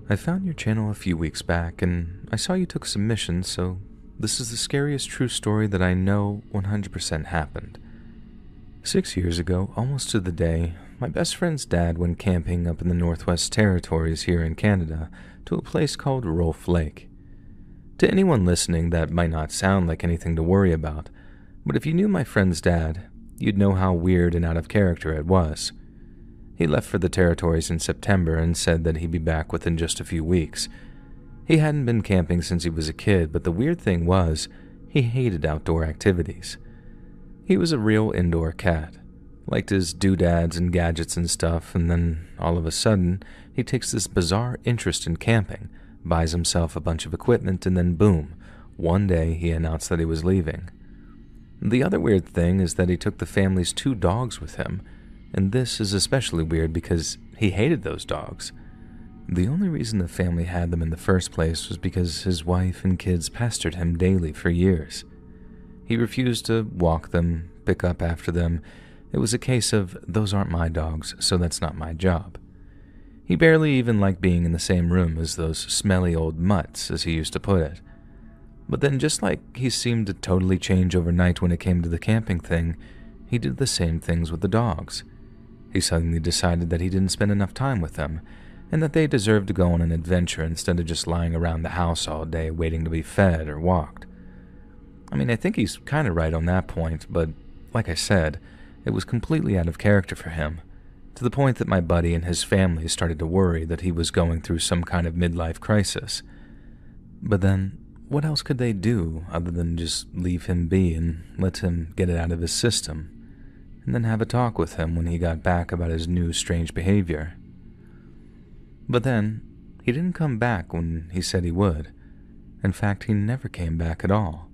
I found your channel a few weeks back, and I saw you took submissions, so this is the scariest true story that I know 100% happened. 6 years ago, almost to the day, my best friend's dad went camping up in the Northwest Territories here in Canada to a place called Rolfe Lake. To anyone listening, that might not sound like anything to worry about, but if you knew my friend's dad, you'd know how weird and out of character it was. He left for the territories in September and said that he'd be back within just a few weeks. He hadn't been camping since he was a kid, but the weird thing was, he hated outdoor activities. He was a real indoor cat, liked his doodads and gadgets and stuff, and then, all of a sudden, he takes this bizarre interest in camping, buys himself a bunch of equipment, and then boom, one day he announced that he was leaving. The other weird thing is that he took the family's 2 dogs with him, and this is especially weird because he hated those dogs. The only reason the family had them in the first place was because his wife and kids pestered him daily for years. He refused to walk them, pick up after them. It was a case of, those aren't my dogs, so that's not my job. He barely even liked being in the same room as those smelly old mutts, as he used to put it. But then, just like he seemed to totally change overnight when it came to the camping thing, he did the same things with the dogs. He suddenly decided that he didn't spend enough time with them, and that they deserved to go on an adventure instead of just lying around the house all day waiting to be fed or walked. I mean, I think he's kind of right on that point, but like I said, it was completely out of character for him, to the point that my buddy and his family started to worry that he was going through some kind of midlife crisis. But then, what else could they do other than just leave him be and let him get it out of his system, and then have a talk with him when he got back about his new strange behavior? But then, he didn't come back when he said he would. In fact, he never came back at all.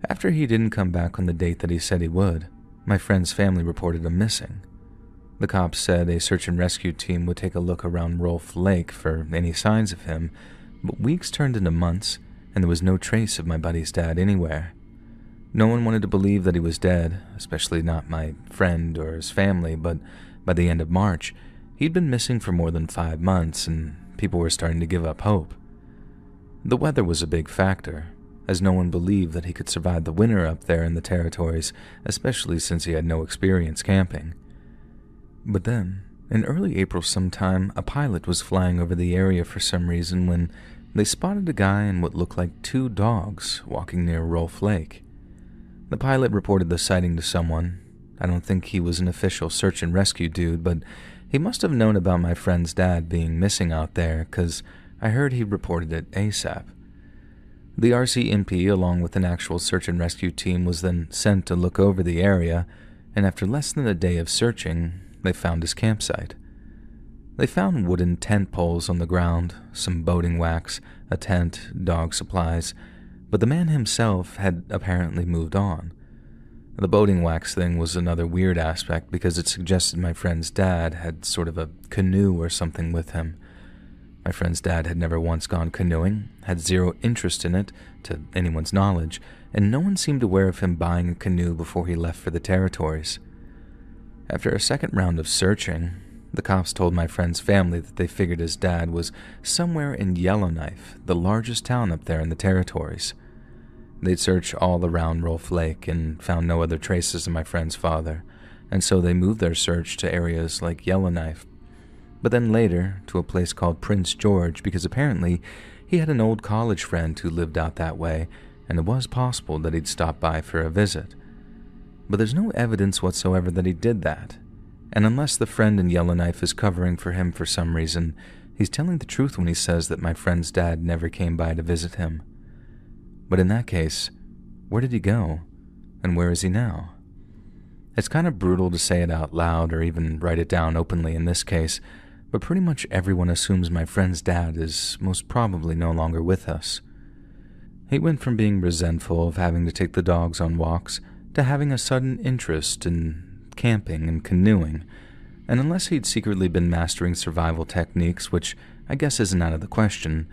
After he didn't come back on the date that he said he would, my friend's family reported him missing. The cops said a search and rescue team would take a look around Rolfe Lake for any signs of him, but weeks turned into months, and there was no trace of my buddy's dad anywhere. No one wanted to believe that he was dead, especially not my friend or his family, but by the end of March, he'd been missing for more than 5 months, and people were starting to give up hope. The weather was a big factor, as no one believed that he could survive the winter up there in the territories, especially since he had no experience camping. But then, in early April sometime, a pilot was flying over the area for some reason when they spotted a guy and what looked like 2 dogs walking near Rolfe Lake. The pilot reported the sighting to someone. I don't think he was an official search and rescue dude, but he must have known about my friend's dad being missing out there, because I heard he reported it ASAP. The RCMP, along with an actual search and rescue team, was then sent to look over the area, and after less than a day of searching, they found his campsite. They found wooden tent poles on the ground, some boating wax, a tent, dog supplies, but the man himself had apparently moved on. The boating wax thing was another weird aspect because it suggested my friend's dad had sort of a canoe or something with him. My friend's dad had never once gone canoeing, had zero interest in it, to anyone's knowledge, and no one seemed aware of him buying a canoe before he left for the territories. After a second round of searching, the cops told my friend's family that they figured his dad was somewhere in Yellowknife, the largest town up there in the territories. They'd searched all around Rolfe Lake and found no other traces of my friend's father, and so they moved their search to areas like Yellowknife, but then later to a place called Prince George because apparently he had an old college friend who lived out that way, and it was possible that he'd stop by for a visit. But there's no evidence whatsoever that he did that, and unless the friend in Yellowknife is covering for him for some reason, he's telling the truth when he says that my friend's dad never came by to visit him. But in that case, where did he go, and where is he now? It's kind of brutal to say it out loud or even write it down openly in this case, but pretty much everyone assumes my friend's dad is most probably no longer with us. He went from being resentful of having to take the dogs on walks to having a sudden interest in camping and canoeing, and unless he'd secretly been mastering survival techniques, which I guess isn't out of the question,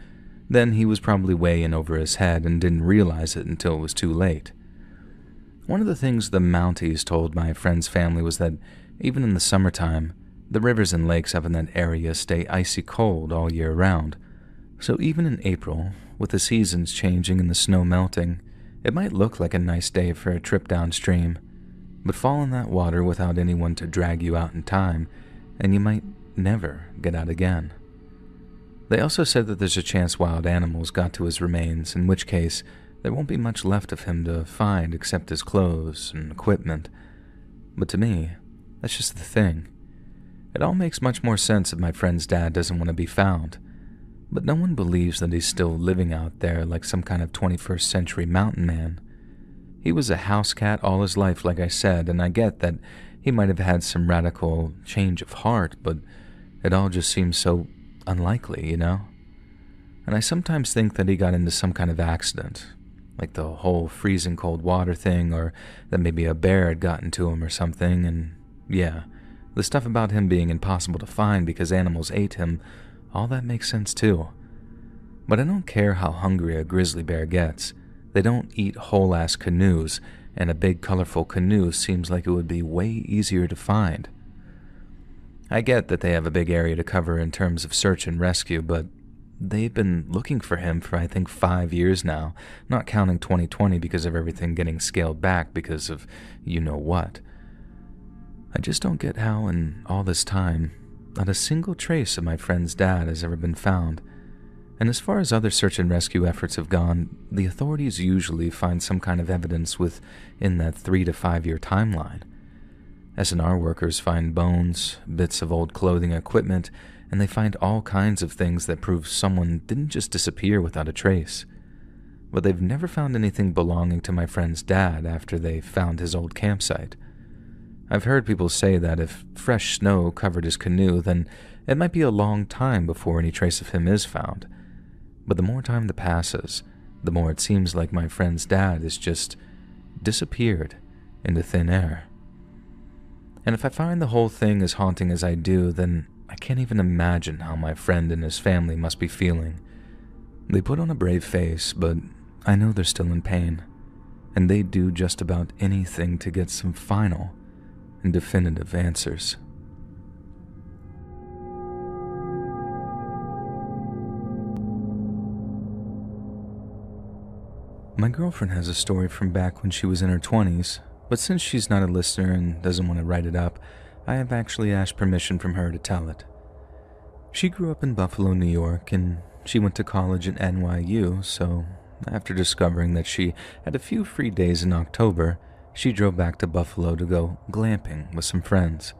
then he was probably way in over his head and didn't realize it until it was too late. One of the things the Mounties told my friend's family was that even in the summertime, The rivers and lakes up in that area stay icy cold all year round, so even in April, with the seasons changing and the snow melting, it might look like a nice day for a trip downstream, but fall in that water without anyone to drag you out in time, and you might never get out again. They also said that there's a chance wild animals got to his remains, in which case there won't be much left of him to find except his clothes and equipment. But to me, that's just the thing. It all makes much more sense if my friend's dad doesn't want to be found, but no one believes that he's still living out there like some kind of 21st century mountain man. He was a house cat all his life, like I said, and I get that he might have had some radical change of heart, but it all just seems so unlikely, you know? And I sometimes think that he got into some kind of accident, like the whole freezing cold water thing, or that maybe a bear had gotten to him or something, and yeah, the stuff about him being impossible to find because animals ate him, all that makes sense too. But I don't care how hungry a grizzly bear gets. They don't eat whole-ass canoes, and a big colorful canoe seems like it would be way easier to find. I get that they have a big area to cover in terms of search and rescue, but they've been looking for him for I think 5 years now, not counting 2020 because of everything getting scaled back because of you-know-what. I just don't get how in all this time, not a single trace of my friend's dad has ever been found. And as far as other search and rescue efforts have gone, the authorities usually find some kind of evidence within that 3 to 5 year timeline. S&R workers find bones, bits of old clothing equipment, and they find all kinds of things that prove someone didn't just disappear without a trace. But they've never found anything belonging to my friend's dad after they found his old campsite. I've heard people say that if fresh snow covered his canoe, then it might be a long time before any trace of him is found. But the more time that passes, the more it seems like my friend's dad has just disappeared into thin air. And if I find the whole thing as haunting as I do, then I can't even imagine how my friend and his family must be feeling. They put on a brave face, but I know they're still in pain, and they'd do just about anything to get some final and definitive answers. My girlfriend has a story from back when she was in her 20s, but since she's not a listener and doesn't want to write it up, I have actually asked permission from her to tell it. She grew up in Buffalo, New York, and she went to college at NYU, so after discovering that she had a few free days in October, she drove back to Buffalo to go glamping with some friends.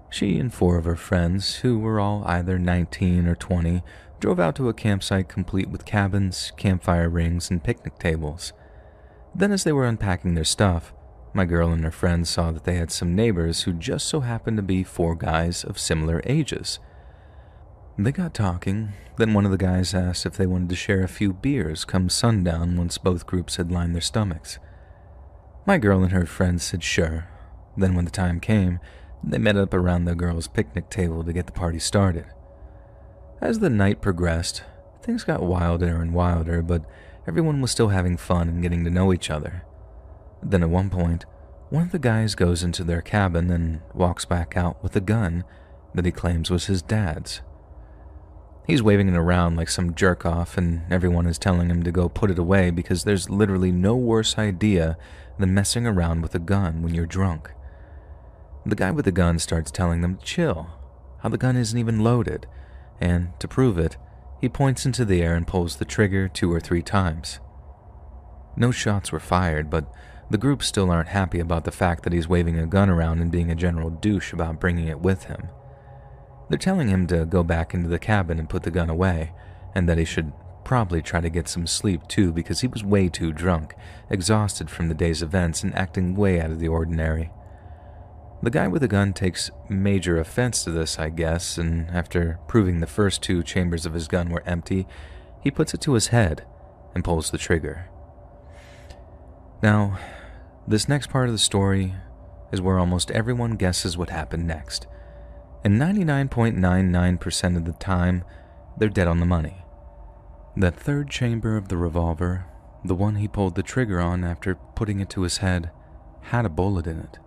She and 4 of her friends, who were all either 19 or 20, drove out to a campsite complete with cabins, campfire rings, and picnic tables. Then as they were unpacking their stuff, my girl and her friends saw that they had some neighbors who just so happened to be 4 guys of similar ages. They got talking, then one of the guys asked if they wanted to share a few beers come sundown once both groups had lined their stomachs. My girl and her friends said sure. Then when the time came, they met up around the girls' picnic table to get the party started. As the night progressed, things got wilder and wilder, but everyone was still having fun and getting to know each other. Then at one point, one of the guys goes into their cabin and walks back out with a gun that he claims was his dad's. He's waving it around like some jerk-off, and everyone is telling him to go put it away because there's literally no worse idea than messing around with a gun when you're drunk. The guy with the gun starts telling them to chill, how the gun isn't even loaded, and to prove it, he points into the air and pulls the trigger 2 or 3 times. No shots were fired, but the group still aren't happy about the fact that he's waving a gun around and being a general douche about bringing it with him. They're telling him to go back into the cabin and put the gun away, and that he should probably try to get some sleep too because he was way too drunk, exhausted from the day's events and acting way out of the ordinary. The guy with the gun takes major offense to this, I guess, and after proving the first 2 chambers of his gun were empty, he puts it to his head and pulls the trigger. Now, this next part of the story is where almost everyone guesses what happened next. And 99.99% of the time, they're dead on the money. That 3rd chamber of the revolver, the one he pulled the trigger on after putting it to his head, had a bullet in it.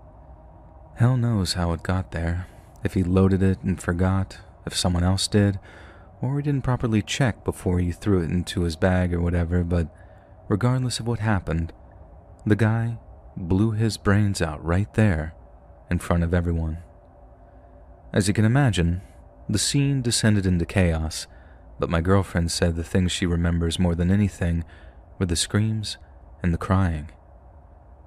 Hell knows how it got there. if he loaded it and forgot, if someone else did, or he didn't properly check before he threw it into his bag or whatever, but regardless of what happened, the guy blew his brains out right there in front of everyone. As you can imagine, the scene descended into chaos, but my girlfriend said the things she remembers more than anything were the screams and the crying.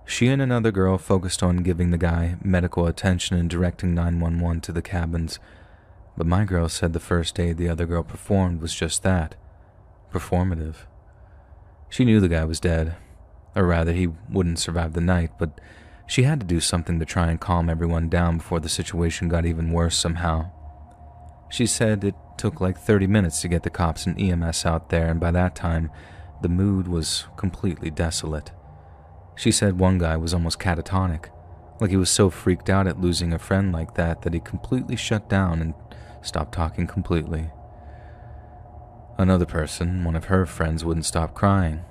She and another girl focused on giving the guy medical attention and directing 911 to the cabins, but my girl said the first aid the other girl performed was just that, performative. She knew the guy was dead, or rather he wouldn't survive the night, but she had to do something to try and calm everyone down before the situation got even worse somehow. She said it took like 30 minutes to get the cops and EMS out there, and by that time, the mood was completely desolate. She said one guy was almost catatonic, like he was so freaked out at losing a friend like that he completely shut down and stopped talking completely. Another person, one of her friends, wouldn't stop crying.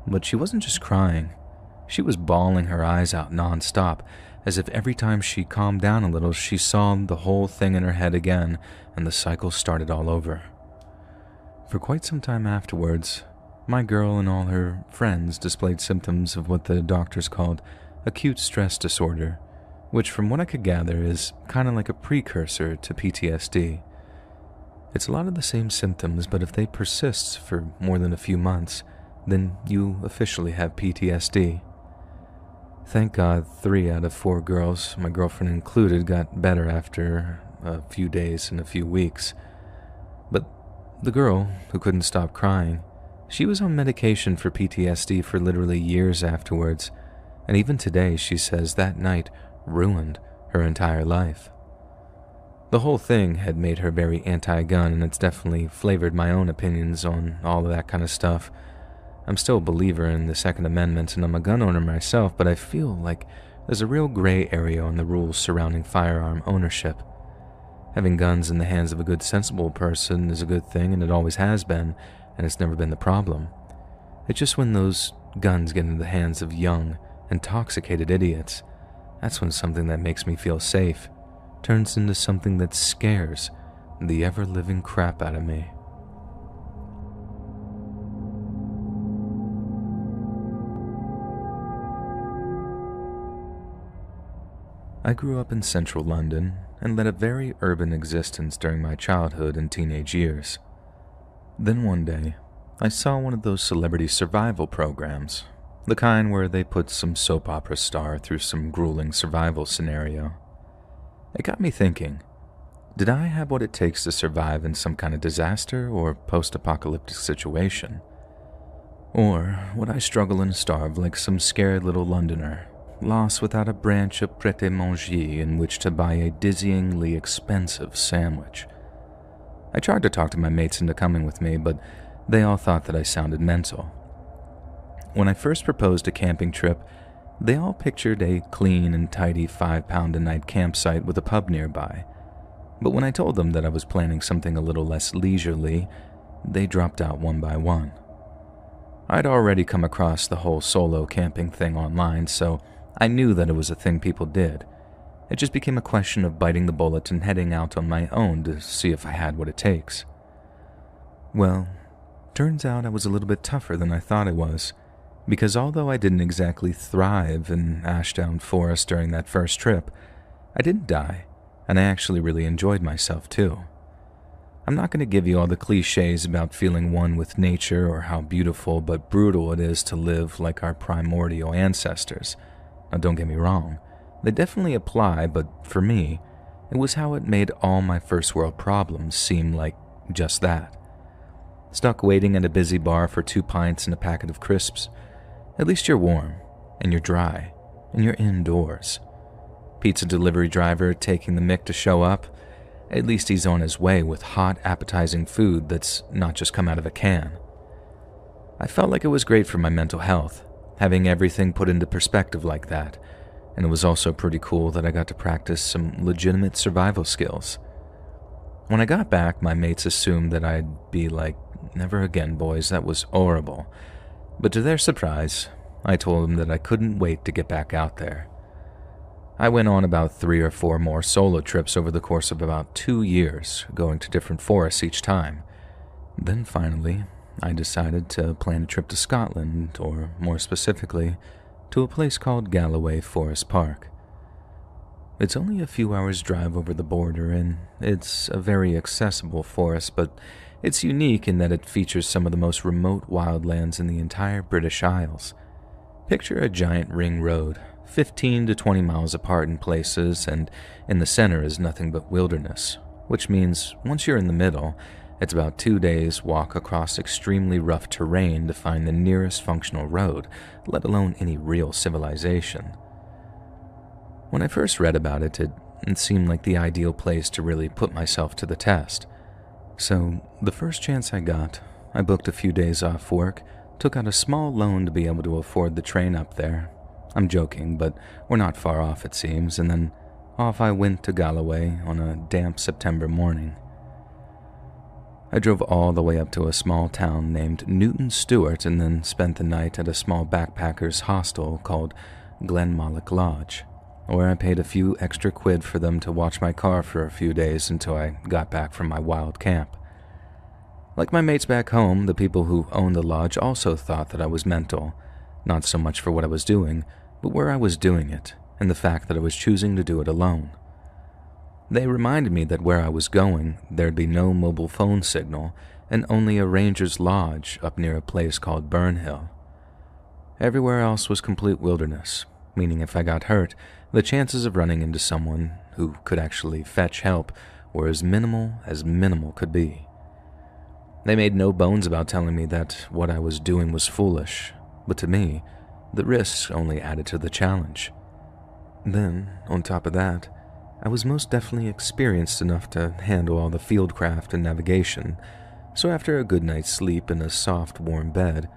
But she wasn't just crying. She was bawling her eyes out nonstop, as if every time she calmed down a little, she saw the whole thing in her head again, and the cycle started all over. For quite some time afterwards, my girl and all her friends displayed symptoms of what the doctors called acute stress disorder, which from what I could gather is kind of like a precursor to PTSD. It's a lot of the same symptoms, but if they persist for more than a few months, then you officially have PTSD. Thank God 3 out of 4 girls, my girlfriend included, got better after a few days and a few weeks. But the girl who couldn't stop crying, she was on medication for PTSD for literally years afterwards, and even today she says that night ruined her entire life. The whole thing had made her very anti-gun, and it's definitely flavored my own opinions on all of that kind of stuff. I'm still a believer in the Second Amendment, and I'm a gun owner myself, but I feel like there's a real gray area on the rules surrounding firearm ownership. Having guns in the hands of a good, sensible person is a good thing, and it always has been, and it's never been the problem. It's just when those guns get into the hands of young, intoxicated idiots, that's when something that makes me feel safe turns into something that scares the ever-living crap out of me. I grew up in central London and led a very urban existence during my childhood and teenage years. Then one day, I saw one of those celebrity survival programs, the kind where they put some soap opera star through some grueling survival scenario. It got me thinking, did I have what it takes to survive in some kind of disaster or post-apocalyptic situation? Or would I struggle and starve like some scared little Londoner, lost without a branch of pret-a-manger in which to buy a dizzyingly expensive sandwich? I tried to talk to my mates into coming with me, but they all thought that I sounded mental. When I first proposed a camping trip, they all pictured a clean and tidy 5-pound-a-night campsite with a pub nearby. But when I told them that I was planning something a little less leisurely, they dropped out one by one. I'd already come across the whole solo camping thing online, so I knew that it was a thing people did. It just became a question of biting the bullet and heading out on my own to see if I had what it takes. Well, turns out I was a little bit tougher than I thought I was, because although I didn't exactly thrive in Ashdown Forest during that first trip, I didn't die, and I actually really enjoyed myself too. I'm not going to give you all the cliches about feeling one with nature or how beautiful but brutal it is to live like our primordial ancestors. Now don't get me wrong, they definitely apply, but for me, it was how it made all my first world problems seem like just that. Stuck waiting at a busy bar for 2 pints and a packet of crisps. At least you're warm, and you're dry, and you're indoors. Pizza delivery driver taking the mick to show up. At least he's on his way with hot, appetizing food that's not just come out of a can. I felt like it was great for my mental health, having everything put into perspective like that, and it was also pretty cool that I got to practice some legitimate survival skills. When I got back, my mates assumed that I'd be like, "Never again, boys, that was horrible." But to their surprise, I told them that I couldn't wait to get back out there. I went on about 3 or 4 more solo trips over the course of about 2 years, going to different forests each time. Then finally, I decided to plan a trip to Scotland, or more specifically, to a place called Galloway Forest Park. It's only a few hours' drive over the border, and it's a very accessible forest, but it's unique in that it features some of the most remote wildlands in the entire British Isles. Picture a giant ring road, 15 to 20 miles apart in places, and in the center is nothing but wilderness, which means once you're in the middle, it's about 2 days' walk across extremely rough terrain to find the nearest functional road, let alone any real civilization. When I first read about it, it seemed like the ideal place to really put myself to the test. So, the first chance I got, I booked a few days off work, took out a small loan to be able to afford the train up there. I'm joking, but we're not far off, it seems, and then off I went to Galloway on a damp September morning. I drove all the way up to a small town named Newton Stewart and then spent the night at a small backpackers hostel called Glenmalloch Lodge, where I paid a few extra quid for them to watch my car for a few days until I got back from my wild camp. Like my mates back home, the people who owned the lodge also thought that I was mental, not so much for what I was doing, but where I was doing it, and the fact that I was choosing to do it alone. They reminded me that where I was going, there'd be no mobile phone signal, and only a ranger's lodge up near a place called Burnhill. Everywhere else was complete wilderness, meaning if I got hurt, the chances of running into someone who could actually fetch help were as minimal could be. They made no bones about telling me that what I was doing was foolish, but to me, the risks only added to the challenge. Then, on top of that, I was most definitely experienced enough to handle all the fieldcraft and navigation, so after a good night's sleep in a soft, warm bed,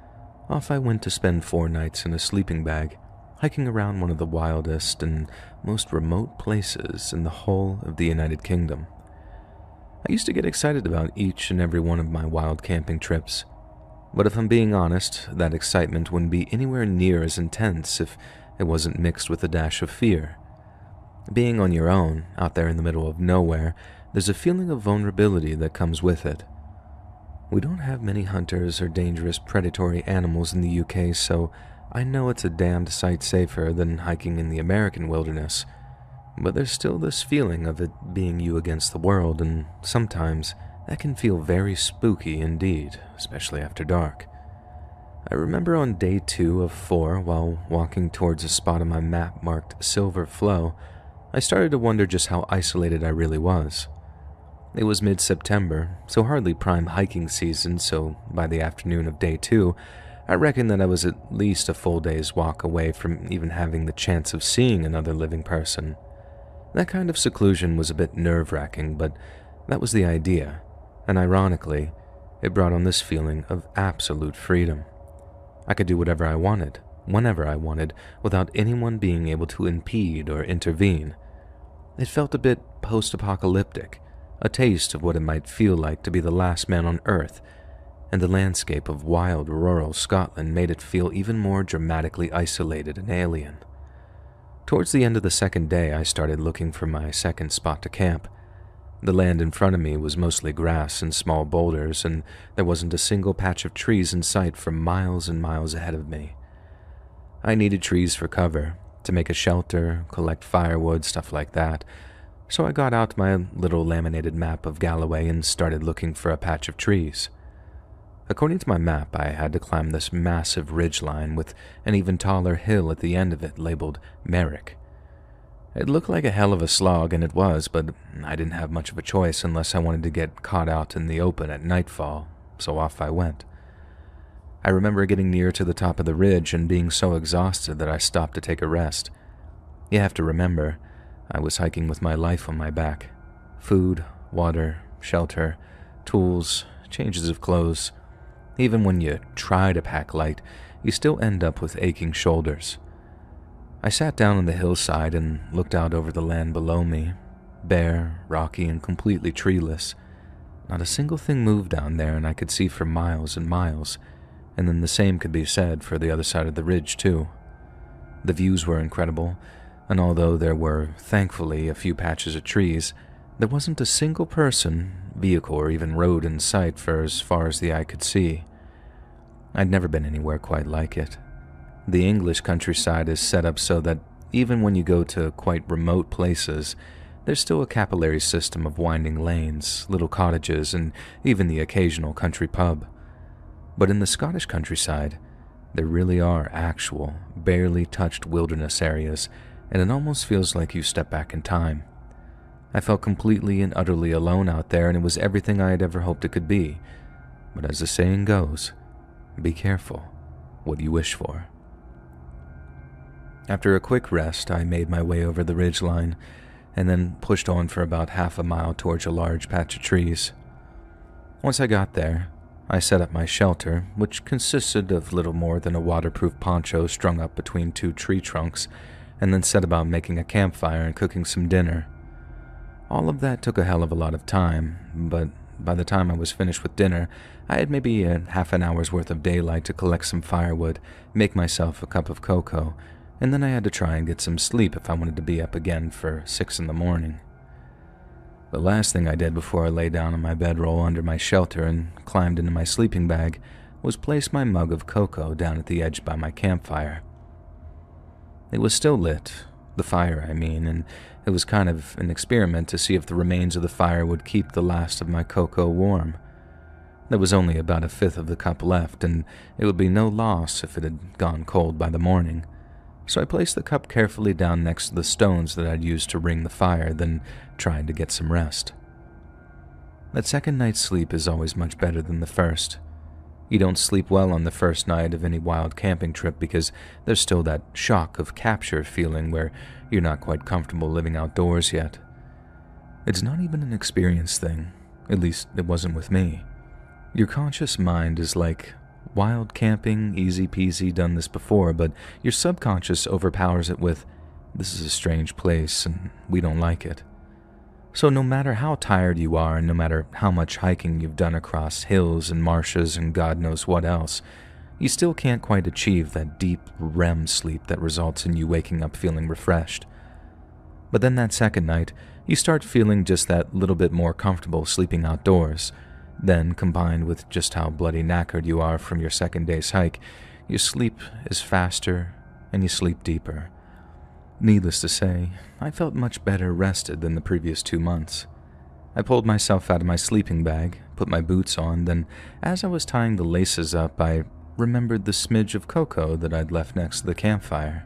off I went to spend 4 nights in a sleeping bag, hiking around one of the wildest and most remote places in the whole of the United Kingdom. I used to get excited about each and every one of my wild camping trips, but if I'm being honest, that excitement wouldn't be anywhere near as intense if it wasn't mixed with a dash of fear. Being on your own, out there in the middle of nowhere, there's a feeling of vulnerability that comes with it. We don't have many hunters or dangerous predatory animals in the UK, so I know it's a damned sight safer than hiking in the American wilderness, but there's still this feeling of it being you against the world, and sometimes that can feel very spooky indeed, especially after dark. I remember on day 2 of 4, while walking towards a spot on my map marked Silver Flow, I started to wonder just how isolated I really was. It was mid-September, so hardly prime hiking season, so by the afternoon of day 2, I reckoned that I was at least a full day's walk away from even having the chance of seeing another living person. That kind of seclusion was a bit nerve-wracking, but that was the idea, and ironically, it brought on this feeling of absolute freedom. I could do whatever I wanted, whenever I wanted, without anyone being able to impede or intervene. It felt a bit post-apocalyptic, a taste of what it might feel like to be the last man on Earth, and the landscape of wild rural Scotland made it feel even more dramatically isolated and alien. Towards the end of the second day, I started looking for my second spot to camp. The land in front of me was mostly grass and small boulders, and there wasn't a single patch of trees in sight for miles and miles ahead of me. I needed trees for cover, to make a shelter, collect firewood, stuff like that, so I got out my little laminated map of Galloway and started looking for a patch of trees. According to my map, I had to climb this massive ridgeline with an even taller hill at the end of it labeled Merrick. It looked like a hell of a slog, and it was, but I didn't have much of a choice unless I wanted to get caught out in the open at nightfall, so off I went. I remember getting near to the top of the ridge and being so exhausted that I stopped to take a rest. You have to remember, I was hiking with my life on my back. Food, water, shelter, tools, changes of clothes. Even when you try to pack light, you still end up with aching shoulders. I sat down on the hillside and looked out over the land below me, bare, rocky, and completely treeless. Not a single thing moved down there, and I could see for miles and miles, and then the same could be said for the other side of the ridge, too. The views were incredible, And although there were, thankfully, a few patches of trees, there wasn't a single person, vehicle, or even road in sight for as far as the eye could see. I'd never been anywhere quite like it. The English countryside is set up so that even when you go to quite remote places, there's still a capillary system of winding lanes, little cottages, and even the occasional country pub. But in the Scottish countryside, there really are actual, barely touched wilderness areas, and it almost feels like you step back in time. I felt completely and utterly alone out there, and it was everything I had ever hoped it could be. But as the saying goes, be careful what you wish for. After a quick rest, I made my way over the ridgeline, and then pushed on for about half a mile towards a large patch of trees. Once I got there, I set up my shelter, which consisted of little more than a waterproof poncho strung up between two tree trunks, and then set about making a campfire and cooking some dinner. All of that took a hell of a lot of time, but by the time I was finished with dinner, I had maybe a half an hour's worth of daylight to collect some firewood, make myself a cup of cocoa, and then I had to try and get some sleep if I wanted to be up again for 6 in the morning. The last thing I did before I lay down on my bedroll under my shelter and climbed into my sleeping bag was place my mug of cocoa down at the edge by my campfire. It was still lit, the fire I mean, and it was kind of an experiment to see if the remains of the fire would keep the last of my cocoa warm. There was only about a fifth of the cup left, and it would be no loss if it had gone cold by the morning. So I placed the cup carefully down next to the stones that I'd used to ring the fire, then tried to get some rest. That second night's sleep is always much better than the first. You don't sleep well on the first night of any wild camping trip because there's still that shock of capture feeling where you're not quite comfortable living outdoors yet. It's not even an experience thing, at least it wasn't with me. Your conscious mind is like, wild camping, easy peasy, done this before, but your subconscious overpowers it with, this is a strange place and we don't like it. So no matter how tired you are and no matter how much hiking you've done across hills and marshes and God knows what else, you still can't quite achieve that deep REM sleep that results in you waking up feeling refreshed. But then that second night, you start feeling just that little bit more comfortable sleeping outdoors. Then, combined with just how bloody knackered you are from your second day's hike, your sleep is faster and you sleep deeper. Needless to say, I felt much better rested than the previous 2 months. I pulled myself out of my sleeping bag, put my boots on, then as I was tying the laces up, I remembered the smidge of cocoa that I'd left next to the campfire.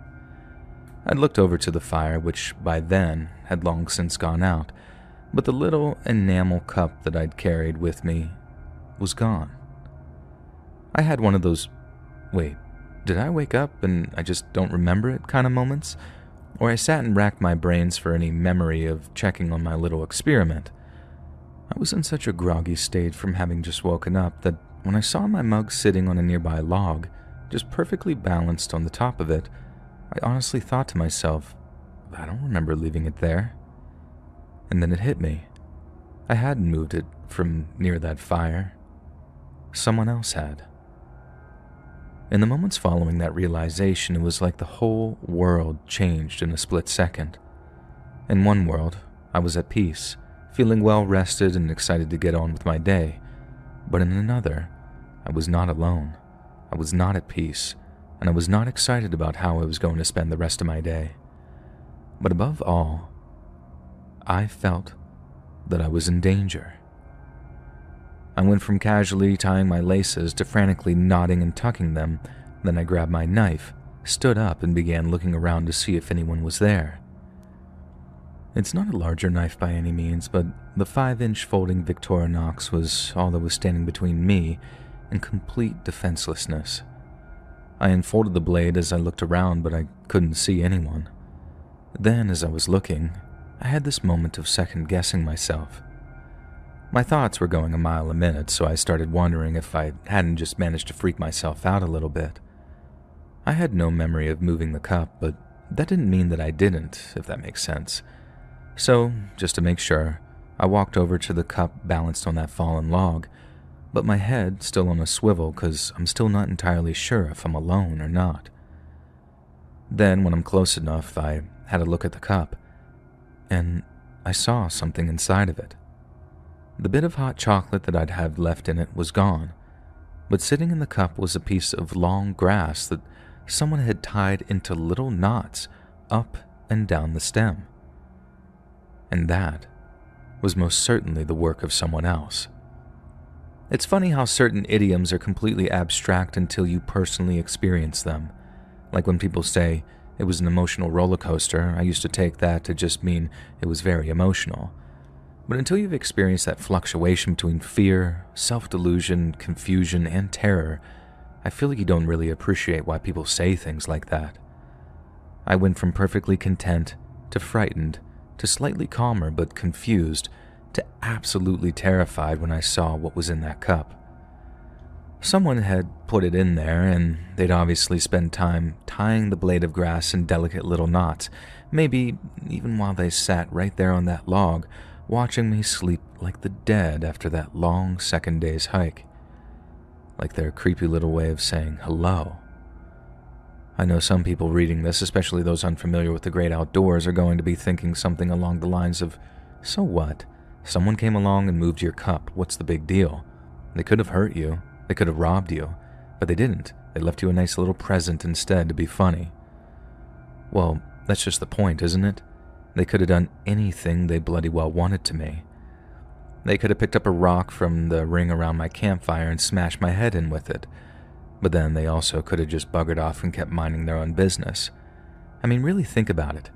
I'd looked over to the fire, which by then had long since gone out, but the little enamel cup that I'd carried with me was gone. I had one of those, wait, did I wake up and I just don't remember it kind of moments? Or I sat and racked my brains for any memory of checking on my little experiment. I was in such a groggy state from having just woken up that when I saw my mug sitting on a nearby log, just perfectly balanced on the top of it, I honestly thought to myself, I don't remember leaving it there. And then it hit me. I hadn't moved it from near that fire. Someone else had. In the moments following that realization, it was like the whole world changed in a split second. In one world, I was at peace, feeling well rested and excited to get on with my day. But in another, I was not alone. I was not at peace, and I was not excited about how I was going to spend the rest of my day. But above all, I felt that I was in danger. I went from casually tying my laces to frantically knotting and tucking them. Then I grabbed my knife, stood up, and began looking around to see if anyone was there. It's not a larger knife by any means, but the 5-inch folding Victorinox was all that was standing between me and complete defenselessness. I unfolded the blade as I looked around, but I couldn't see anyone. Then, as I was looking, I had this moment of second-guessing myself. My thoughts were going a mile a minute, so I started wondering if I hadn't just managed to freak myself out a little bit. I had no memory of moving the cup, but that didn't mean that I didn't, if that makes sense. So, just to make sure, I walked over to the cup balanced on that fallen log, but my head still on a swivel because I'm still not entirely sure if I'm alone or not. Then, when I'm close enough, I had a look at the cup, and I saw something inside of it. The bit of hot chocolate that I'd had left in it was gone, but sitting in the cup was a piece of long grass that someone had tied into little knots up and down the stem. And that was most certainly the work of someone else. It's funny how certain idioms are completely abstract until you personally experience them. Like when people say, "It was an emotional roller coaster," I used to take that to just mean it was very emotional. But until you've experienced that fluctuation between fear, self-delusion, confusion, and terror, I feel like you don't really appreciate why people say things like that. I went from perfectly content to frightened to slightly calmer but confused to absolutely terrified when I saw what was in that cup. Someone had put it in there, and they'd obviously spent time tying the blade of grass in delicate little knots, maybe even while they sat right there on that log, watching me sleep like the dead after that long second day's hike. Like their creepy little way of saying hello. I know some people reading this, especially those unfamiliar with the great outdoors, are going to be thinking something along the lines of, "So what? Someone came along and moved your cup. What's the big deal? They could have hurt you. They could have robbed you. But they didn't. They left you a nice little present instead to be funny." Well, that's just the point, isn't it? They could have done anything they bloody well wanted to me. They could have picked up a rock from the ring around my campfire and smashed my head in with it. But then they also could have just buggered off and kept minding their own business. I mean, really think about it.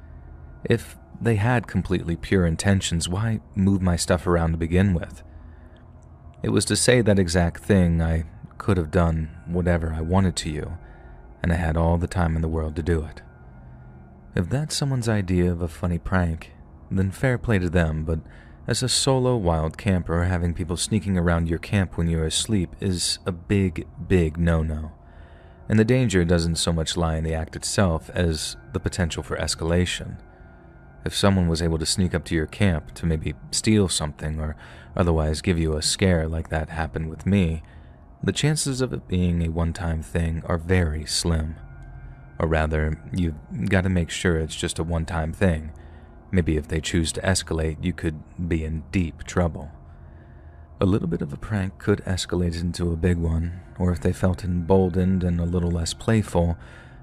If they had completely pure intentions, why move my stuff around to begin with? It was to say that exact thing. I could have done whatever I wanted to you, and I had all the time in the world to do it. If that's someone's idea of a funny prank, then fair play to them, but as a solo wild camper, having people sneaking around your camp when you're asleep is a big, big no-no. And the danger doesn't so much lie in the act itself as the potential for escalation. If someone was able to sneak up to your camp to maybe steal something or otherwise give you a scare like that happened with me, the chances of it being a one-time thing are very slim. Or rather, you've got to make sure it's just a one-time thing. Maybe if they choose to escalate, you could be in deep trouble. A little bit of a prank could escalate into a big one, or if they felt emboldened and a little less playful,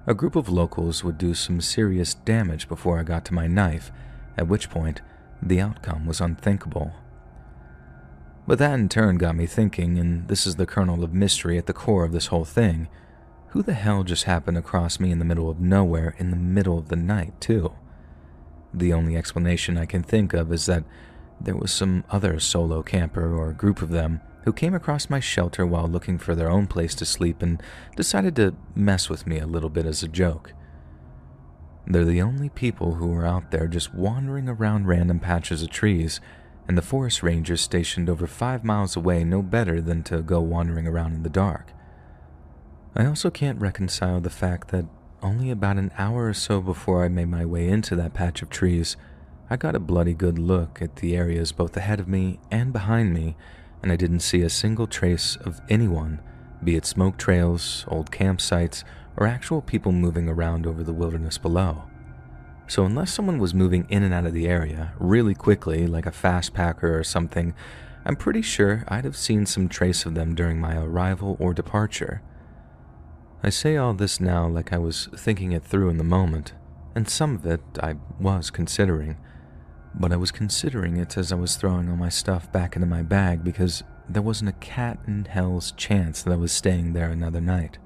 a group of locals would do some serious damage before I got to my knife, at which point the outcome was unthinkable. But that in turn got me thinking, and this is the kernel of mystery at the core of this whole thing. Who the hell just happened across me in the middle of nowhere in the middle of the night, too? The only explanation I can think of is that there was some other solo camper or group of them who came across my shelter while looking for their own place to sleep and decided to mess with me a little bit as a joke. They're the only people who were out there just wandering around random patches of trees, and the forest rangers stationed over 5 miles away know better than to go wandering around in the dark. I also can't reconcile the fact that only about an hour or so before I made my way into that patch of trees, I got a bloody good look at the areas both ahead of me and behind me, and I didn't see a single trace of anyone, be it smoke trails, old campsites, or actual people moving around over the wilderness below. So unless someone was moving in and out of the area really quickly, like a fast packer or something, I'm pretty sure I'd have seen some trace of them during my arrival or departure. I say all this now like I was thinking it through in the moment, and some of it I was considering, but I was considering it as I was throwing all my stuff back into my bag because there wasn't a cat in hell's chance that I was staying there another night.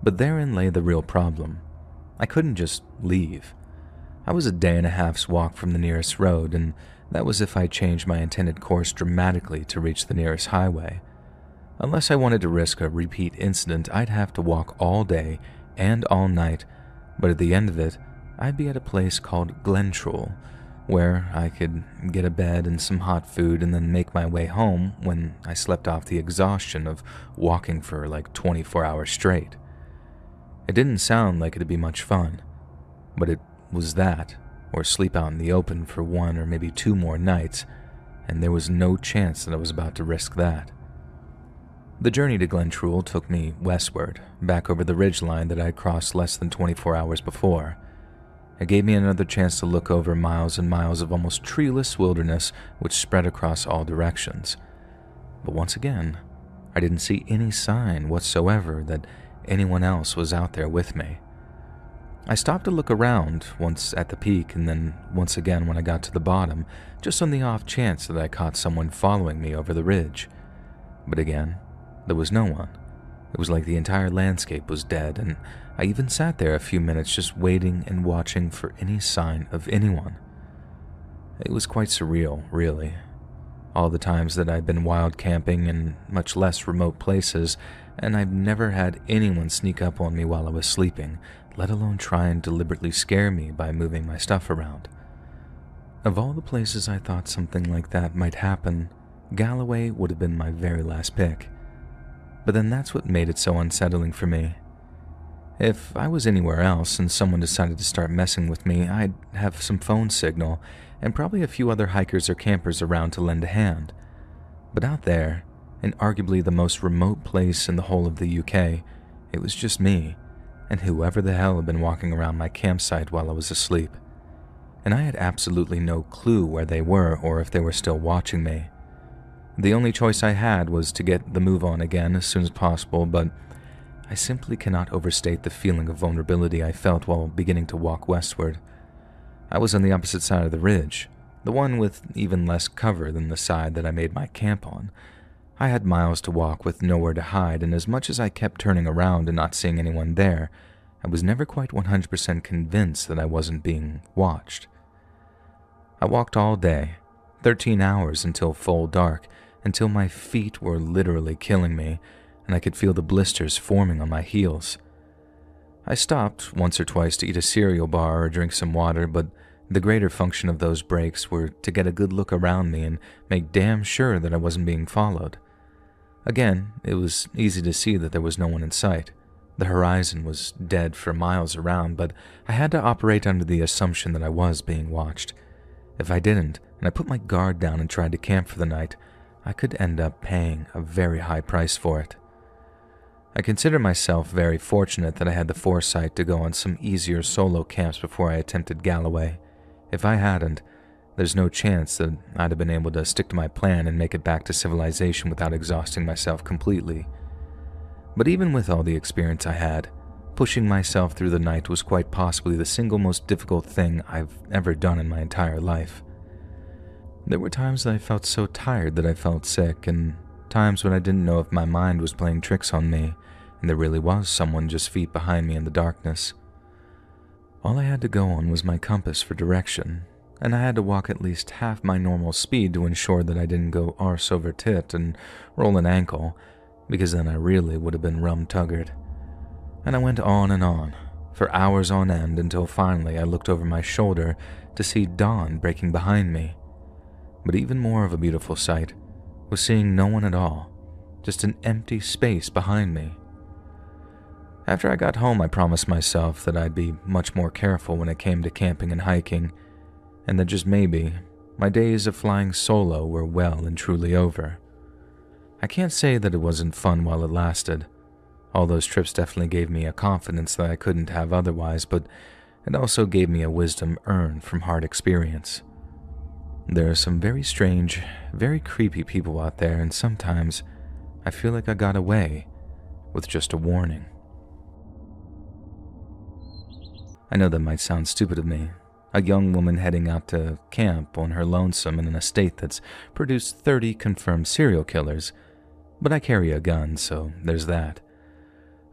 But therein lay the real problem. I couldn't just leave. I was a day and a half's walk from the nearest road, and that was if I changed my intended course dramatically to reach the nearest highway. Unless I wanted to risk a repeat incident, I'd have to walk all day and all night, but at the end of it, I'd be at a place called Glentrool, where I could get a bed and some hot food and then make my way home when I slept off the exhaustion of walking for like 24 hours straight. It didn't sound like it'd be much fun, but it was that, or sleep out in the open for 1 or maybe 2 more nights, and there was no chance that I was about to risk that. The journey to Glentrool took me westward, back over the ridgeline that I'd crossed less than 24 hours before. It gave me another chance to look over miles and miles of almost treeless wilderness which spread across all directions. But once again, I didn't see any sign whatsoever that anyone else was out there with me. I stopped to look around, once at the peak and then once again when I got to the bottom, just on the off chance that I caught someone following me over the ridge. But again, there was no one. It was like the entire landscape was dead, and I even sat there a few minutes just waiting and watching for any sign of anyone. It was quite surreal, really. All the times that I'd been wild camping in much less remote places, and I've never had anyone sneak up on me while I was sleeping, let alone try and deliberately scare me by moving my stuff around. Of all the places I thought something like that might happen, Galloway would have been my very last pick. But then that's what made it so unsettling for me. If I was anywhere else and someone decided to start messing with me, I'd have some phone signal and probably a few other hikers or campers around to lend a hand. But out there, in arguably the most remote place in the whole of the UK, it was just me and whoever the hell had been walking around my campsite while I was asleep. And I had absolutely no clue where they were or if they were still watching me. The only choice I had was to get the move on again as soon as possible, but I simply cannot overstate the feeling of vulnerability I felt while beginning to walk westward. I was on the opposite side of the ridge, the one with even less cover than the side that I made my camp on. I had miles to walk with nowhere to hide, and as much as I kept turning around and not seeing anyone there, I was never quite 100% convinced that I wasn't being watched. I walked all day, 13 hours until full dark, until my feet were literally killing me, and I could feel the blisters forming on my heels. I stopped once or twice to eat a cereal bar or drink some water, but the greater function of those breaks were to get a good look around me and make damn sure that I wasn't being followed. Again, it was easy to see that there was no one in sight. The horizon was dead for miles around, but I had to operate under the assumption that I was being watched. If I didn't, and I put my guard down and tried to camp for the night, I could end up paying a very high price for it. I consider myself very fortunate that I had the foresight to go on some easier solo camps before I attempted Galloway. If I hadn't, there's no chance that I'd have been able to stick to my plan and make it back to civilization without exhausting myself completely. But even with all the experience I had, pushing myself through the night was quite possibly the single most difficult thing I've ever done in my entire life. There were times that I felt so tired that I felt sick, and times when I didn't know if my mind was playing tricks on me, and there really was someone just feet behind me in the darkness. All I had to go on was my compass for direction, and I had to walk at least half my normal speed to ensure that I didn't go arse over tit and roll an ankle, because then I really would have been rum-tuggered. And I went on, for hours on end, until finally I looked over my shoulder to see dawn breaking behind me. But even more of a beautiful sight was seeing no one at all, just an empty space behind me. After I got home, I promised myself that I'd be much more careful when it came to camping and hiking, and that just maybe, my days of flying solo were well and truly over. I can't say that it wasn't fun while it lasted. All those trips definitely gave me a confidence that I couldn't have otherwise, but it also gave me a wisdom earned from hard experience. There are some very strange, very creepy people out there, and sometimes I feel like I got away with just a warning. I know that might sound stupid of me, a young woman heading out to camp on her lonesome in an estate that's produced 30 confirmed serial killers, but I carry a gun, so there's that.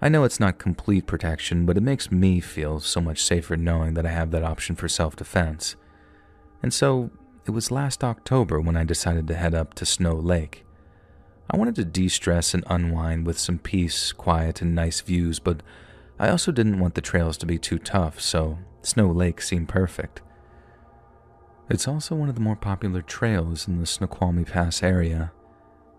I know it's not complete protection, but it makes me feel so much safer knowing that I have that option for self-defense. And so, it was last October when I decided to head up to Snow Lake. I wanted to de-stress and unwind with some peace, quiet, and nice views, but I also didn't want the trails to be too tough, so Snow Lake seemed perfect. It's also one of the more popular trails in the Snoqualmie Pass area,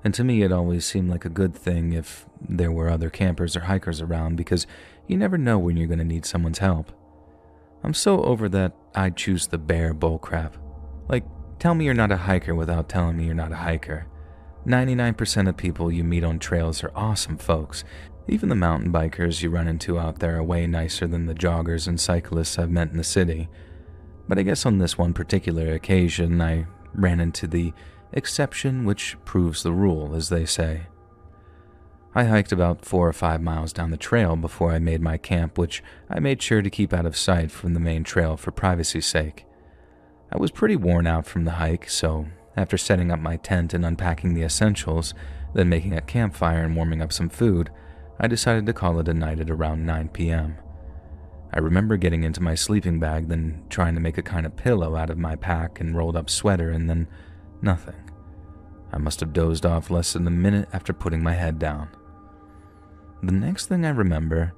and to me it always seemed like a good thing if there were other campers or hikers around, because you never know when you're going to need someone's help. I'm so over that I'd choose the bare bullcrap. Like, tell me you're not a hiker without telling me you're not a hiker. 99% of people you meet on trails are awesome folks, Even the mountain bikers you run into out there are way nicer than the joggers and cyclists I've met in the city. But I guess on this one particular occasion, I ran into the exception which proves the rule, as they say. I hiked about 4 or 5 miles down the trail before I made my camp, which I made sure to keep out of sight from the main trail for privacy's sake. I was pretty worn out from the hike, so after setting up my tent and unpacking the essentials, then making a campfire and warming up some food, I decided to call it a night at around 9 p.m. I remember getting into my sleeping bag, then trying to make a kind of pillow out of my pack and rolled up sweater, and then nothing. I must have dozed off less than a minute after putting my head down. The next thing I remember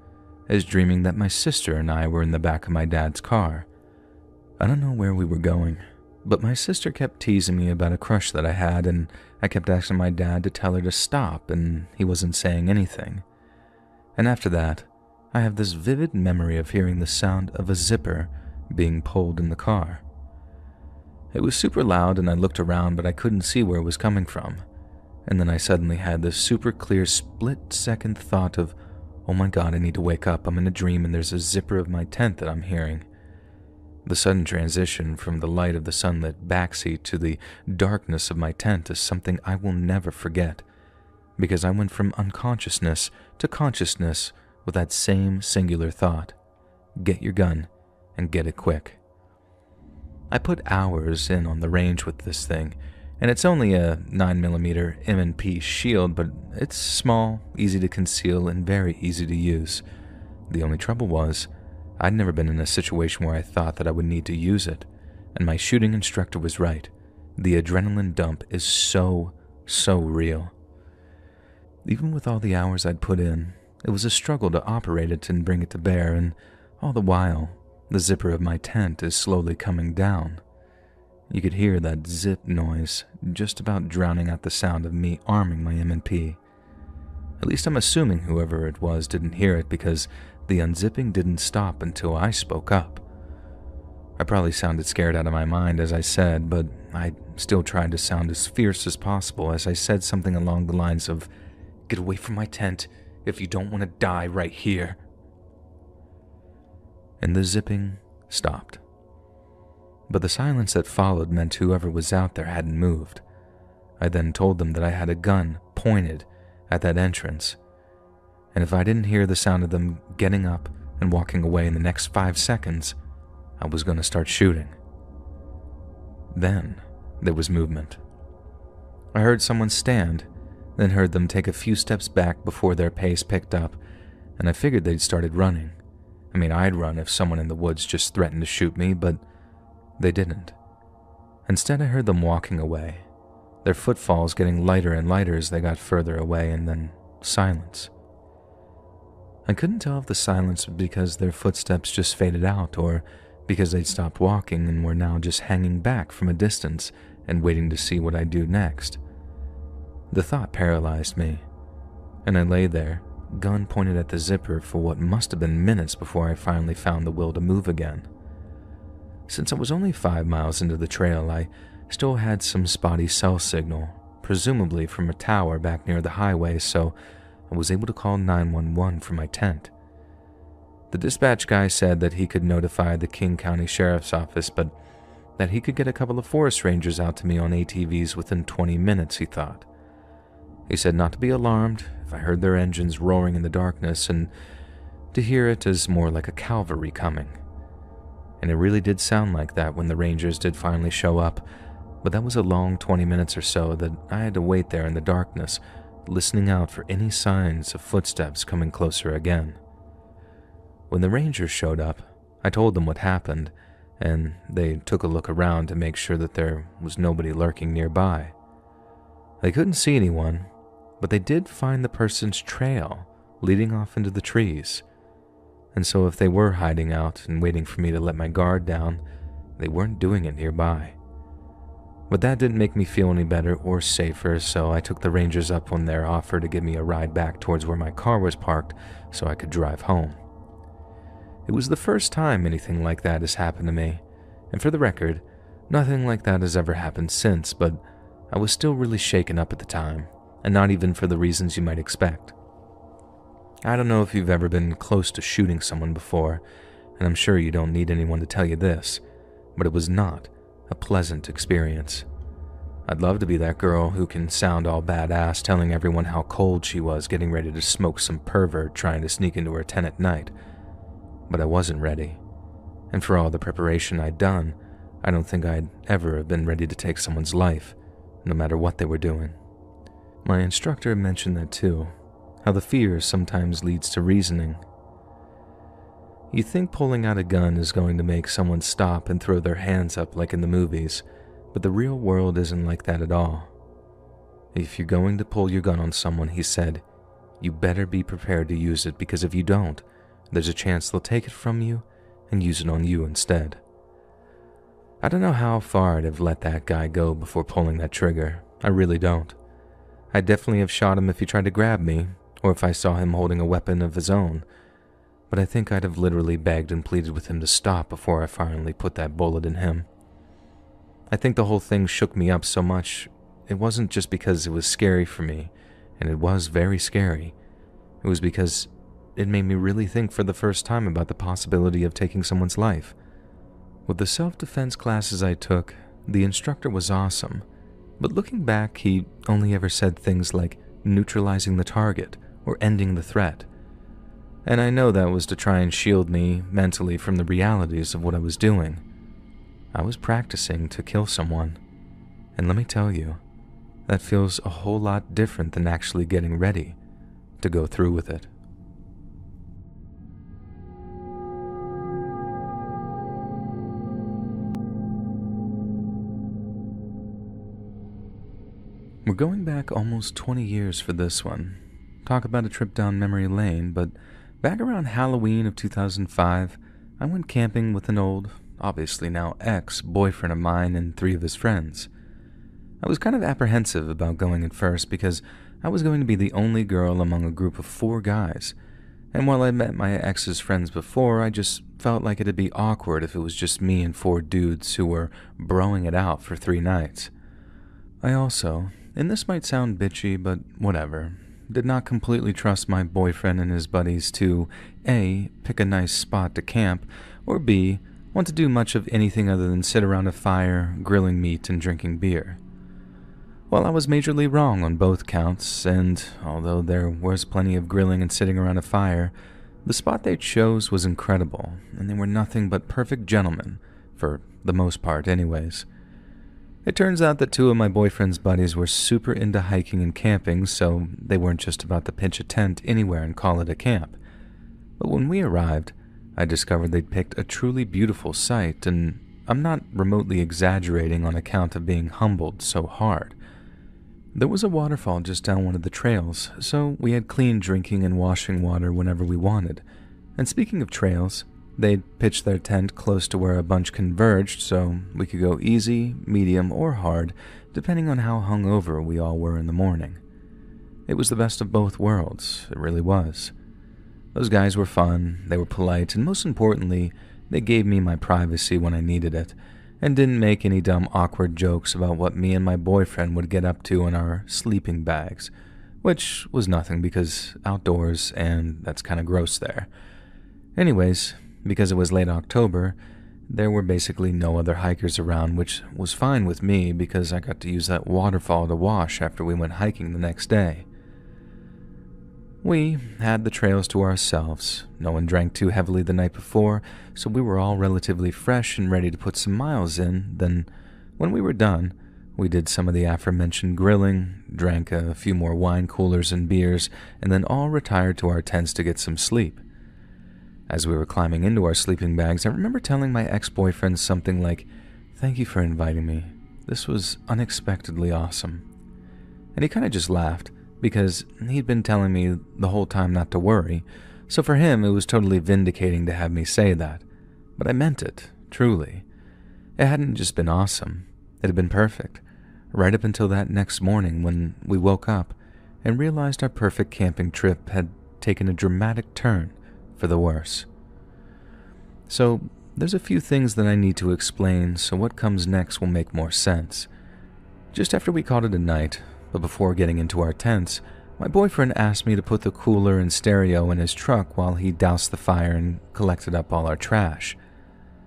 is dreaming that my sister and I were in the back of my dad's car. I don't know where we were going, but my sister kept teasing me about a crush that I had, and I kept asking my dad to tell her to stop, and he wasn't saying anything. And after that, I have this vivid memory of hearing the sound of a zipper being pulled in the car. It was super loud and I looked around, but I couldn't see where it was coming from. And then I suddenly had this super clear split-second thought of, oh my god, I need to wake up, I'm in a dream and there's a zipper of my tent that I'm hearing. The sudden transition from the light of the sunlit backseat to the darkness of my tent is something I will never forget, because I went from unconsciousness to consciousness with that same singular thought. Get your gun and get it quick. I put hours in on the range with this thing, and it's only a 9mm M&P shield, but it's small, easy to conceal, and very easy to use. The only trouble was, I'd never been in a situation where I thought that I would need to use it, and my shooting instructor was right. The adrenaline dump is so real. Even with all the hours I'd put in, it was a struggle to operate it and bring it to bear, and all the while, the zipper of my tent is slowly coming down. You could hear that zip noise, just about drowning out the sound of me arming my M&P. At least I'm assuming whoever it was didn't hear it, because the unzipping didn't stop until I spoke up. I probably sounded scared out of my mind as I said, but I still tried to sound as fierce as possible as I said something along the lines of, "Get away from my tent if you don't want to die right here." And the zipping stopped. But the silence that followed meant whoever was out there hadn't moved. I then told them that I had a gun pointed at that entrance, and if I didn't hear the sound of them getting up and walking away in the next 5 seconds, I was going to start shooting. Then there was movement. I heard someone stand, then heard them take a few steps back before their pace picked up, and I figured they'd started running. I mean, I'd run if someone in the woods just threatened to shoot me, but they didn't. Instead, I heard them walking away, their footfalls getting lighter and lighter as they got further away, and then silence. I couldn't tell if the silence was because their footsteps just faded out, or because they'd stopped walking and were now just hanging back from a distance and waiting to see what I'd do next. The thought paralyzed me, and I lay there, gun pointed at the zipper, for what must have been minutes before I finally found the will to move again. Since I was only 5 miles into the trail, I still had some spotty cell signal, presumably from a tower back near the highway, so I was able to call 911 from my tent. The dispatch guy said that he could notify the King County Sheriff's Office, but that he could get a couple of forest rangers out to me on ATVs within 20 minutes, he thought. He said not to be alarmed if I heard their engines roaring in the darkness, and to hear it as more like a cavalry coming. And it really did sound like that when the rangers did finally show up, but that was a long 20 minutes or so that I had to wait there in the darkness, listening out for any signs of footsteps coming closer again. When the rangers showed up, I told them what happened, and they took a look around to make sure that there was nobody lurking nearby. They couldn't see anyone, but they did find the person's trail leading off into the trees. And so if they were hiding out and waiting for me to let my guard down, they weren't doing it nearby. But that didn't make me feel any better or safer, so I took the rangers up on their offer to give me a ride back towards where my car was parked so I could drive home. It was the first time anything like that has happened to me, and for the record, nothing like that has ever happened since, but I was still really shaken up at the time, and not even for the reasons you might expect. I don't know if you've ever been close to shooting someone before, and I'm sure you don't need anyone to tell you this, but it was not a pleasant experience. I'd love to be that girl who can sound all badass telling everyone how cold she was getting ready to smoke some pervert trying to sneak into her tent at night. But I wasn't ready, and for all the preparation I'd done, I don't think I'd ever have been ready to take someone's life, no matter what they were doing. My instructor mentioned that too, how the fear sometimes leads to reasoning. You think pulling out a gun is going to make someone stop and throw their hands up like in the movies, but the real world isn't like that at all. If you're going to pull your gun on someone, he said, you better be prepared to use it, because if you don't, there's a chance they'll take it from you and use it on you instead. I don't know how far I'd have let that guy go before pulling that trigger. I really don't. I'd definitely have shot him if he tried to grab me, or if I saw him holding a weapon of his own. But I think I'd have literally begged and pleaded with him to stop before I finally put that bullet in him. I think the whole thing shook me up so much. It wasn't just because it was scary for me, and it was very scary. It was because it made me really think for the first time about the possibility of taking someone's life. With the self-defense classes I took, the instructor was awesome, but looking back, he only ever said things like neutralizing the target or ending the threat. And I know that was to try and shield me mentally from the realities of what I was doing. I was practicing to kill someone, and let me tell you, that feels a whole lot different than actually getting ready to go through with it. We're going back almost 20 years for this one. Talk about a trip down memory lane, but back around Halloween of 2005, I went camping with an old, obviously now ex-boyfriend of mine and 3 of his friends. I was kind of apprehensive about going at first because I was going to be the only girl among a group of 4 guys, and while I met my ex's friends before, I just felt like it'd be awkward if it was just me and 4 dudes who were broing it out for 3 nights. I also, and this might sound bitchy, but whatever, did not completely trust my boyfriend and his buddies to A, pick a nice spot to camp, or B, want to do much of anything other than sit around a fire, grilling meat and drinking beer. Well, I was majorly wrong on both counts, and although there was plenty of grilling and sitting around a fire, the spot they chose was incredible, and they were nothing but perfect gentlemen, for the most part anyways. It turns out that 2 of my boyfriend's buddies were super into hiking and camping, so they weren't just about to pitch a tent anywhere and call it a camp. But when we arrived, I discovered they'd picked a truly beautiful site, and I'm not remotely exaggerating on account of being humbled so hard. There was a waterfall just down one of the trails, so we had clean drinking and washing water whenever we wanted. And speaking of trails, they'd pitched their tent close to where a bunch converged, so we could go easy, medium, or hard, depending on how hungover we all were in the morning. It was the best of both worlds, it really was. Those guys were fun, they were polite, and most importantly, they gave me my privacy when I needed it, and didn't make any dumb awkward jokes about what me and my boyfriend would get up to in our sleeping bags, which was nothing because outdoors, and that's kinda gross there. Anyways, because it was late October, there were basically no other hikers around, which was fine with me because I got to use that waterfall to wash after we went hiking the next day. We had the trails to ourselves. No one drank too heavily the night before, so we were all relatively fresh and ready to put some miles in. Then, when we were done, we did some of the aforementioned grilling, drank a few more wine coolers and beers, and then all retired to our tents to get some sleep. As we were climbing into our sleeping bags, I remember telling my ex-boyfriend something like, "Thank you for inviting me. This was unexpectedly awesome." And he kind of just laughed, because he'd been telling me the whole time not to worry, so for him it was totally vindicating to have me say that. But I meant it, truly. It hadn't just been awesome, it had been perfect, right up until that next morning when we woke up and realized our perfect camping trip had taken a dramatic turn for the worse. So, there's a few things that I need to explain, so what comes next will make more sense. Just after we called it a night, but before getting into our tents, My boyfriend asked me to put the cooler and stereo in his truck while he doused the fire and collected up all our trash.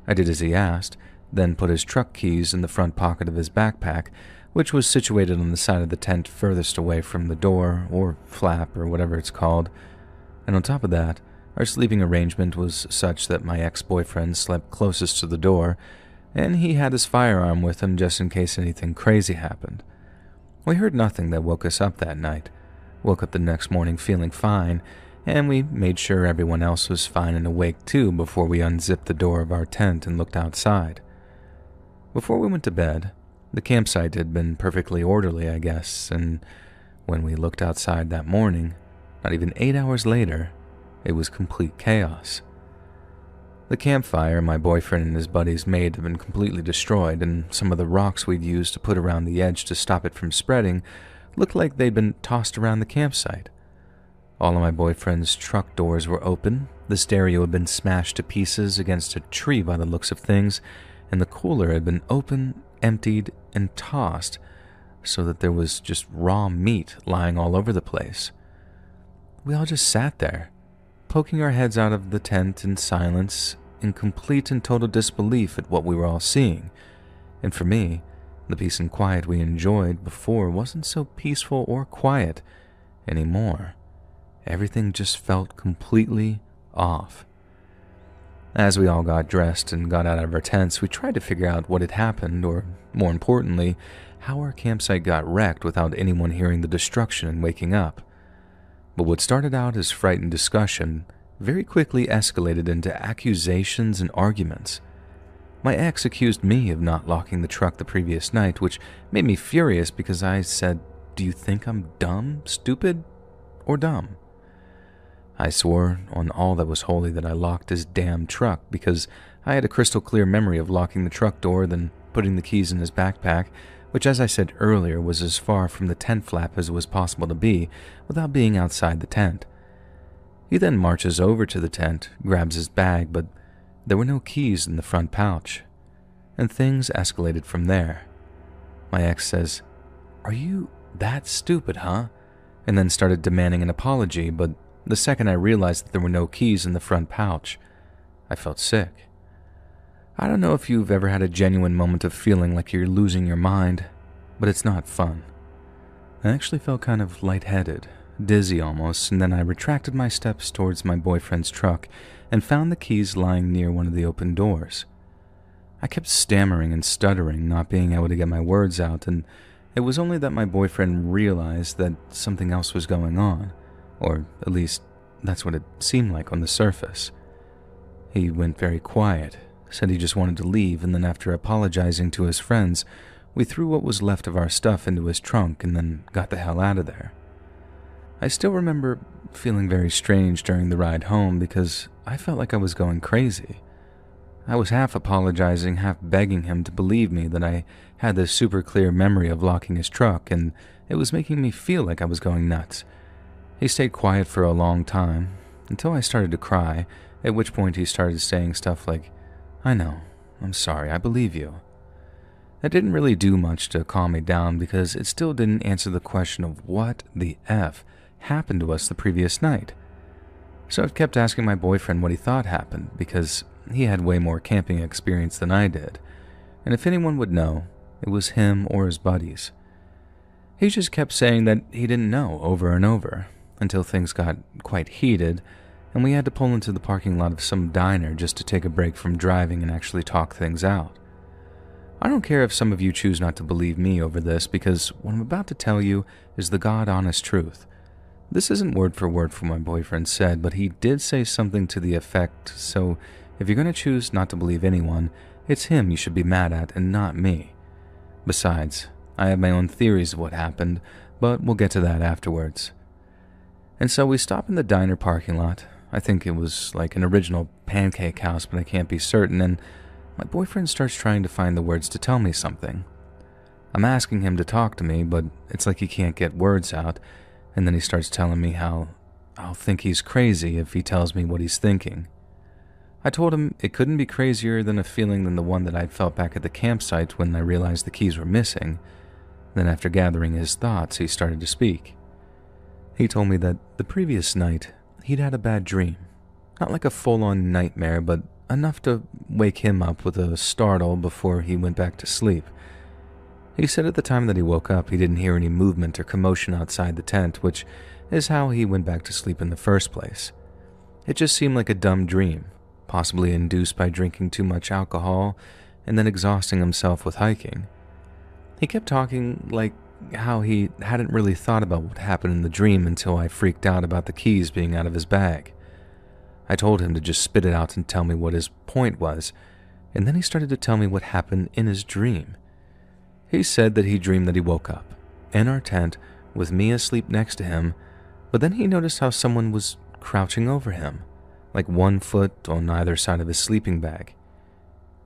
I did as he asked, then put his truck keys in the front pocket of his backpack, which was situated on the side of the tent furthest away from the door, or flap, or whatever it's called. And on top of that, our sleeping arrangement was such that my ex-boyfriend slept closest to the door, and he had his firearm with him just in case anything crazy happened. We heard nothing that woke us up that night. Woke up the next morning feeling fine, and we made sure everyone else was fine and awake too before we unzipped the door of our tent and looked outside. Before we went to bed, the campsite had been perfectly orderly, I guess, and when we looked outside that morning, not even 8 hours later, it was complete chaos. The campfire my boyfriend and his buddies made had been completely destroyed, and some of the rocks we'd used to put around the edge to stop it from spreading looked like they'd been tossed around the campsite. All of my boyfriend's truck doors were open, the stereo had been smashed to pieces against a tree by the looks of things, and the cooler had been open, emptied, and tossed so that there was just raw meat lying all over the place. We all just sat there, poking our heads out of the tent in silence, in complete and total disbelief at what we were all seeing. And for me, the peace and quiet we enjoyed before wasn't so peaceful or quiet anymore. Everything just felt completely off. As we all got dressed and got out of our tents, we tried to figure out what had happened, or more importantly, how our campsite got wrecked without anyone hearing the destruction and waking up. But what started out as frightened discussion very quickly escalated into accusations and arguments. My ex accused me of not locking the truck the previous night, which made me furious because I said, "Do you think I'm dumb, stupid, or dumb?" I swore on all that was holy that I locked his damn truck because I had a crystal clear memory of locking the truck door, then putting the keys in his backpack, which, as I said earlier, was as far from the tent flap as it was possible to be without being outside the tent. He then marches over to the tent, grabs his bag, but there were no keys in the front pouch, and things escalated from there. My ex says, "Are you that stupid, huh?" and then started demanding an apology, but the second I realized that there were no keys in the front pouch, I felt sick. I don't know if you've ever had a genuine moment of feeling like you're losing your mind, but it's not fun. I actually felt kind of lightheaded, dizzy almost, and then I retracted my steps towards my boyfriend's truck and found the keys lying near one of the open doors. I kept stammering and stuttering, not being able to get my words out, and it was only that my boyfriend realized that something else was going on, or at least that's what it seemed like on the surface. He went very quiet, said he just wanted to leave, and then after apologizing to his friends, we threw what was left of our stuff into his trunk and then got the hell out of there. I still remember feeling very strange during the ride home because I felt like I was going crazy. I was half apologizing, half begging him to believe me that I had this super clear memory of locking his truck, and it was making me feel like I was going nuts. He stayed quiet for a long time, until I started to cry, at which point he started saying stuff like, "I know, I'm sorry, I believe you." That didn't really do much to calm me down because it still didn't answer the question of what the F happened to us the previous night. So I kept asking my boyfriend what he thought happened because he had way more camping experience than I did, and if anyone would know, it was him or his buddies. He just kept saying that he didn't know over and over, until things got quite heated, and we had to pull into the parking lot of some diner just to take a break from driving and actually talk things out. I don't care if some of you choose not to believe me over this, because what I'm about to tell you is the God-honest truth. This isn't word for word from what my boyfriend said, but he did say something to the effect, so if you're going to choose not to believe anyone, it's him you should be mad at and not me. Besides, I have my own theories of what happened, but we'll get to that afterwards. And so we stop in the diner parking lot. I think it was like an original pancake house, but I can't be certain, and my boyfriend starts trying to find the words to tell me something. I'm asking him to talk to me, but it's like he can't get words out, and then he starts telling me how I'll think he's crazy if he tells me what he's thinking. I told him it couldn't be crazier than a feeling than the one that I'd felt back at the campsite when I realized the keys were missing. Then after gathering his thoughts, he started to speak. He told me that the previous night he'd had a bad dream. Not like a full-on nightmare, but enough to wake him up with a startle before he went back to sleep. He said at the time that he woke up, he didn't hear any movement or commotion outside the tent, which is how he went back to sleep in the first place. It just seemed like a dumb dream, possibly induced by drinking too much alcohol and then exhausting himself with hiking. He kept talking like how he hadn't really thought about what happened in the dream until I freaked out about the keys being out of his bag. I told him to just spit it out and tell me what his point was, and then he started to tell me what happened in his dream. He said that he dreamed that he woke up in our tent with me asleep next to him, but then he noticed how someone was crouching over him, like 1 foot on either side of his sleeping bag.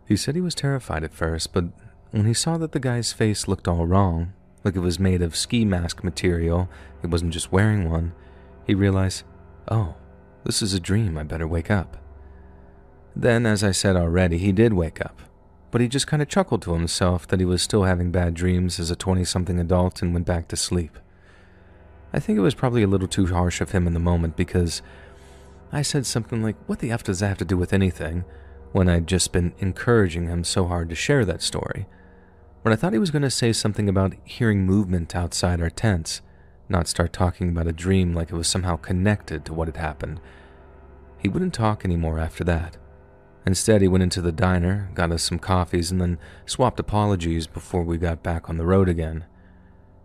He said he was terrified at first, but when he saw that the guy's face looked all wrong, like it was made of ski mask material, he wasn't just wearing one, he realized, oh, this is a dream, I better wake up. Then, as I said already, he did wake up, but he just kind of chuckled to himself that he was still having bad dreams as a 20-something adult and went back to sleep. I think it was probably a little too harsh of him in the moment because I said something like, what the F does that have to do with anything, when I'd just been encouraging him so hard to share that story. But I thought he was going to say something about hearing movement outside our tents, not start talking about a dream like it was somehow connected to what had happened. He wouldn't talk anymore after that. Instead, he went into the diner, got us some coffees, and then swapped apologies before we got back on the road again.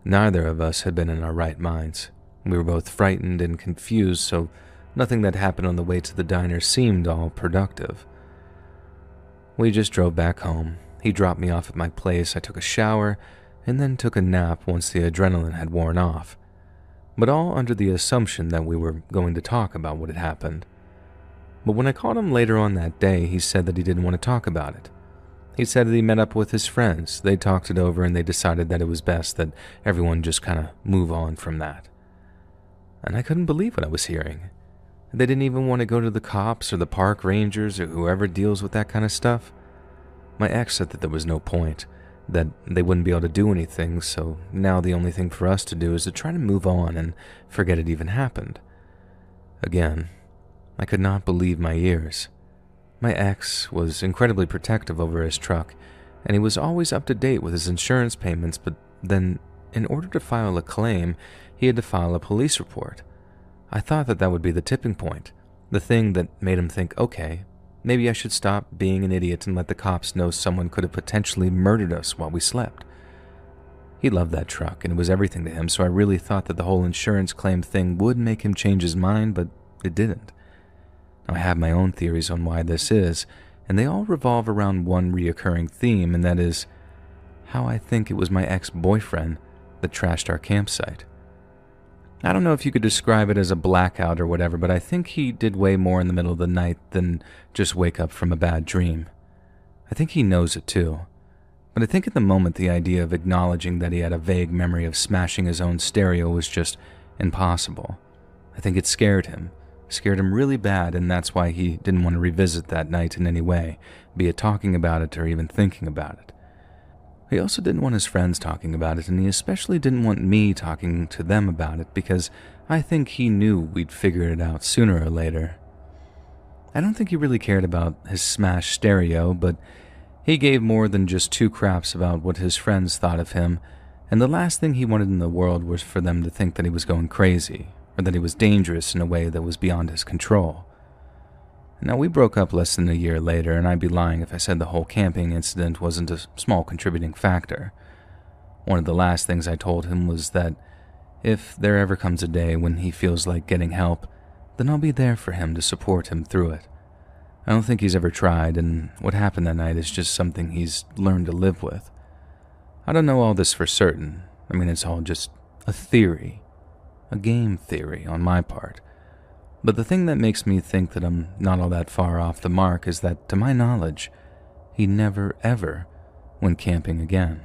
Neither of us had been in our right minds. We were both frightened and confused, so nothing that happened on the way to the diner seemed all productive. We just drove back home. He dropped me off at my place, I took a shower, and then took a nap once the adrenaline had worn off. But all under the assumption that we were going to talk about what had happened. But when I called him later on that day, he said that he didn't want to talk about it. He said that he met up with his friends, they talked it over, and they decided that it was best that everyone just kind of move on from that. And I couldn't believe what I was hearing. They didn't even want to go to the cops or the park rangers or whoever deals with that kind of stuff. My ex said that there was no point, that they wouldn't be able to do anything, so now the only thing for us to do is to try to move on and forget it even happened. Again, I could not believe my ears. My ex was incredibly protective over his truck, and he was always up to date with his insurance payments, but then, in order to file a claim, he had to file a police report. I thought that that would be the tipping point, the thing that made him think, okay, maybe I should stop being an idiot and let the cops know someone could have potentially murdered us while we slept. He loved that truck, and it was everything to him, so I really thought that the whole insurance claim thing would make him change his mind, but it didn't. I have my own theories on why this is, and they all revolve around one reoccurring theme, and that is how I think it was my ex-boyfriend that trashed our campsite. I don't know if you could describe it as a blackout or whatever, but I think he did way more in the middle of the night than just wake up from a bad dream. I think he knows it too. But I think at the moment the idea of acknowledging that he had a vague memory of smashing his own stereo was just impossible. I think it scared him really bad, and that's why he didn't want to revisit that night in any way, be it talking about it or even thinking about it. He also didn't want his friends talking about it, and he especially didn't want me talking to them about it because I think he knew we'd figure it out sooner or later. I don't think he really cared about his smashed stereo, but he gave more than just two craps about what his friends thought of him, and the last thing he wanted in the world was for them to think that he was going crazy, or that he was dangerous in a way that was beyond his control. Now, we broke up less than a year later, and I'd be lying if I said the whole camping incident wasn't a small contributing factor. One of the last things I told him was that if there ever comes a day when he feels like getting help, then I'll be there for him to support him through it. I don't think he's ever tried, and what happened that night is just something he's learned to live with. I don't know all this for certain. I mean, it's all just a theory. A game theory on my part. But the thing that makes me think that I'm not all that far off the mark is that, to my knowledge, he never ever went camping again.